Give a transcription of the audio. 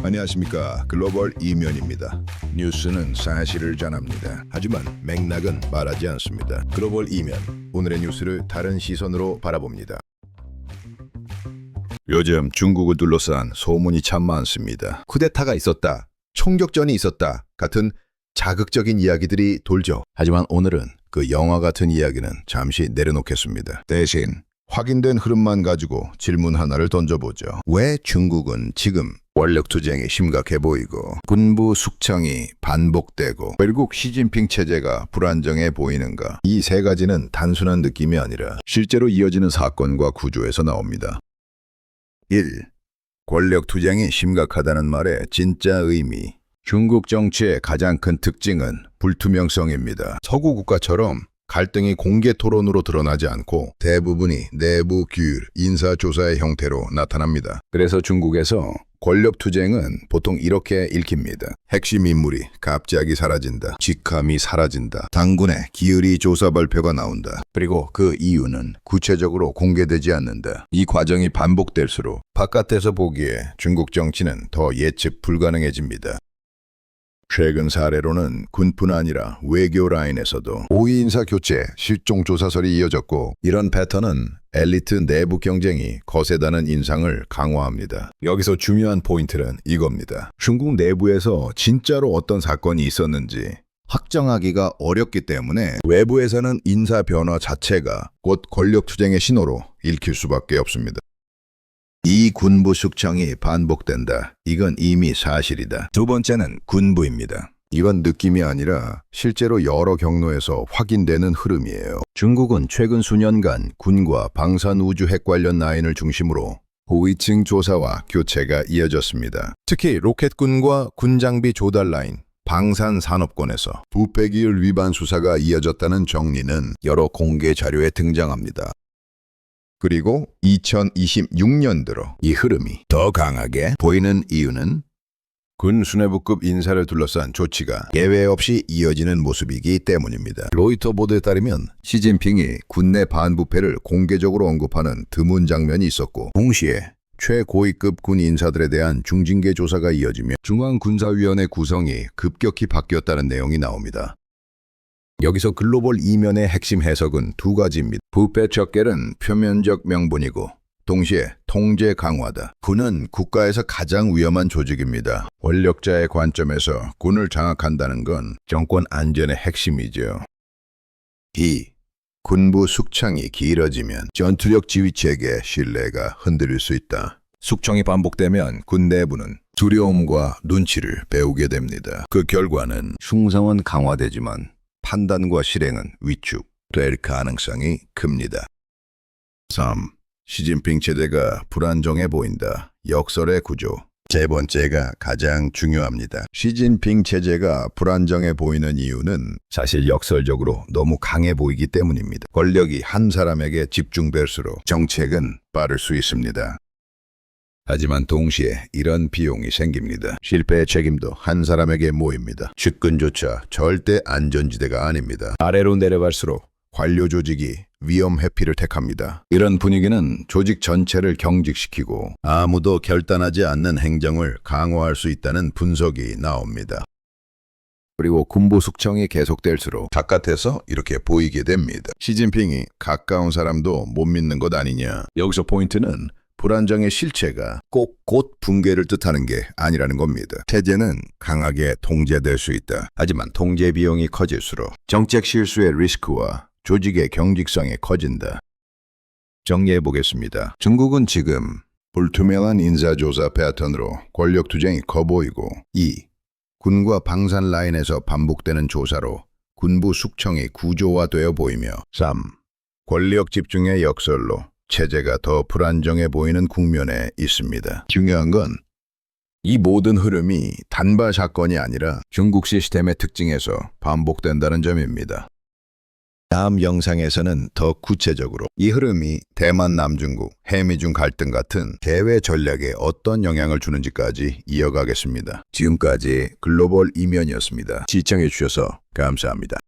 안녕하십니까. 글로벌 이면입니다. 뉴스는 사실을 전합니다. 하지만 맥락은 말하지 않습니다. 글로벌 이면, 오늘의 뉴스를 다른 시선으로 바라봅니다. 요즘 중국을 둘러싼 소문이 참 많습니다. 쿠데타가 있었다, 총격전이 있었다 같은 자극적인 이야기들이 돌죠. 하지만 오늘은 그 영화 같은 이야기는 잠시 내려놓겠습니다. 대신 확인된 흐름만 가지고 질문 하나를 던져보죠. 왜 중국은 지금 권력투쟁이 심각해 보이고 군부 숙청이 반복되고 결국 시진핑 체제가 불안정해 보이는가? 이 세 가지는 단순한 느낌이 아니라 실제로 이어지는 사건과 구조에서 나옵니다. 1. 권력투쟁이 심각하다는 말의 진짜 의미. 중국 정치의 가장 큰 특징은 불투명성입니다. 서구 국가처럼 갈등이 공개 토론으로 드러나지 않고 대부분이 내부 규율, 인사조사의 형태로 나타납니다. 그래서 중국에서 권력투쟁은 보통 이렇게 읽힙니다. 핵심 인물이 갑자기 사라진다. 직함이 사라진다. 당군의 기으리 조사 발표가 나온다. 그리고 그 이유는 구체적으로 공개되지 않는다. 이 과정이 반복될수록 바깥에서 보기에 중국 정치는 더 예측 불가능해집니다. 최근 사례로는 군뿐 아니라 외교 라인에서도 고위 인사 교체, 실종 조사설이 이어졌고 이런 패턴은 엘리트 내부 경쟁이 거세다는 인상을 강화합니다. 여기서 중요한 포인트는 이겁니다. 중국 내부에서 진짜로 어떤 사건이 있었는지 확정하기가 어렵기 때문에 외부에서는 인사 변화 자체가 곧 권력투쟁의 신호로 읽힐 수밖에 없습니다. 이 군부 숙청이 반복된다. 이건 이미 사실이다. 두 번째는 군부입니다. 이건 느낌이 아니라 실제로 여러 경로에서 확인되는 흐름이에요. 중국은 최근 수년간 군과 방산우주 핵 관련 라인을 중심으로 고위층 조사와 교체가 이어졌습니다. 특히 로켓군과 군장비 조달 라인, 방산산업권에서 부패기율 위반 수사가 이어졌다는 정리는 여러 공개 자료에 등장합니다. 그리고 2026년 들어 이 흐름이 더 강하게 보이는 이유는 군 수뇌부급 인사를 둘러싼 조치가 예외 없이 이어지는 모습이기 때문입니다. 로이터 보도에 따르면 시진핑이 군내 반부패를 공개적으로 언급하는 드문 장면이 있었고 동시에 최고위급 군 인사들에 대한 중징계 조사가 이어지며 중앙군사위원회 구성이 급격히 바뀌었다는 내용이 나옵니다. 여기서 글로벌 이면의 핵심 해석은 두 가지입니다. 부패 척결은 표면적 명분이고 동시에 통제 강화다. 군은 국가에서 가장 위험한 조직입니다. 권력자의 관점에서 군을 장악한다는 건 정권 안전의 핵심이죠. 2. 군부 숙청이 길어지면 전투력 지휘체계 신뢰가 흔들릴 수 있다. 숙청이 반복되면 군 내부는 두려움과 눈치를 배우게 됩니다. 그 결과는 충성은 강화되지만 판단과 실행은 위축될 가능성이 큽니다. 3. 시진핑 체제가 불안정해 보인다. 역설의 구조. 세 번째가 가장 중요합니다. 시진핑 체제가 불안정해 보이는 이유는 사실 역설적으로 너무 강해 보이기 때문입니다. 권력이 한 사람에게 집중될수록 정책은 빠를 수 있습니다. 하지만 동시에 이런 비용이 생깁니다. 실패의 책임도 한 사람에게 모입니다. 측근조차 절대 안전지대가 아닙니다. 아래로 내려갈수록 관료 조직이 위험 회피를 택합니다. 이런 분위기는 조직 전체를 경직시키고 아무도 결단하지 않는 행정을 강화할 수 있다는 분석이 나옵니다. 그리고 군부 숙청이 계속될수록 바깥에서 이렇게 보이게 됩니다. 시진핑이 가까운 사람도 못 믿는 것 아니냐. 여기서 포인트는 불안정의 실체가 꼭 곧 붕괴를 뜻하는 게 아니라는 겁니다. 체제는 강하게 통제될 수 있다. 하지만 통제 비용이 커질수록 정책 실수의 리스크와 조직의 경직성이 커진다. 정리해 보겠습니다. 중국은 지금 불투명한 인사조사 패턴으로 권력투쟁이 커 보이고 2. 군과 방산 라인에서 반복되는 조사로 군부 숙청이 구조화되어 보이며 3. 권력 집중의 역설로 체제가 더 불안정해 보이는 국면에 있습니다. 중요한 건 이 모든 흐름이 단발 사건이 아니라 중국 시스템의 특징에서 반복된다는 점입니다. 다음 영상에서는 더 구체적으로 이 흐름이 대만 남중국, 해미중 갈등 같은 대외 전략에 어떤 영향을 주는지까지 이어가겠습니다. 지금까지 글로벌 이면이었습니다. 시청해 주셔서 감사합니다.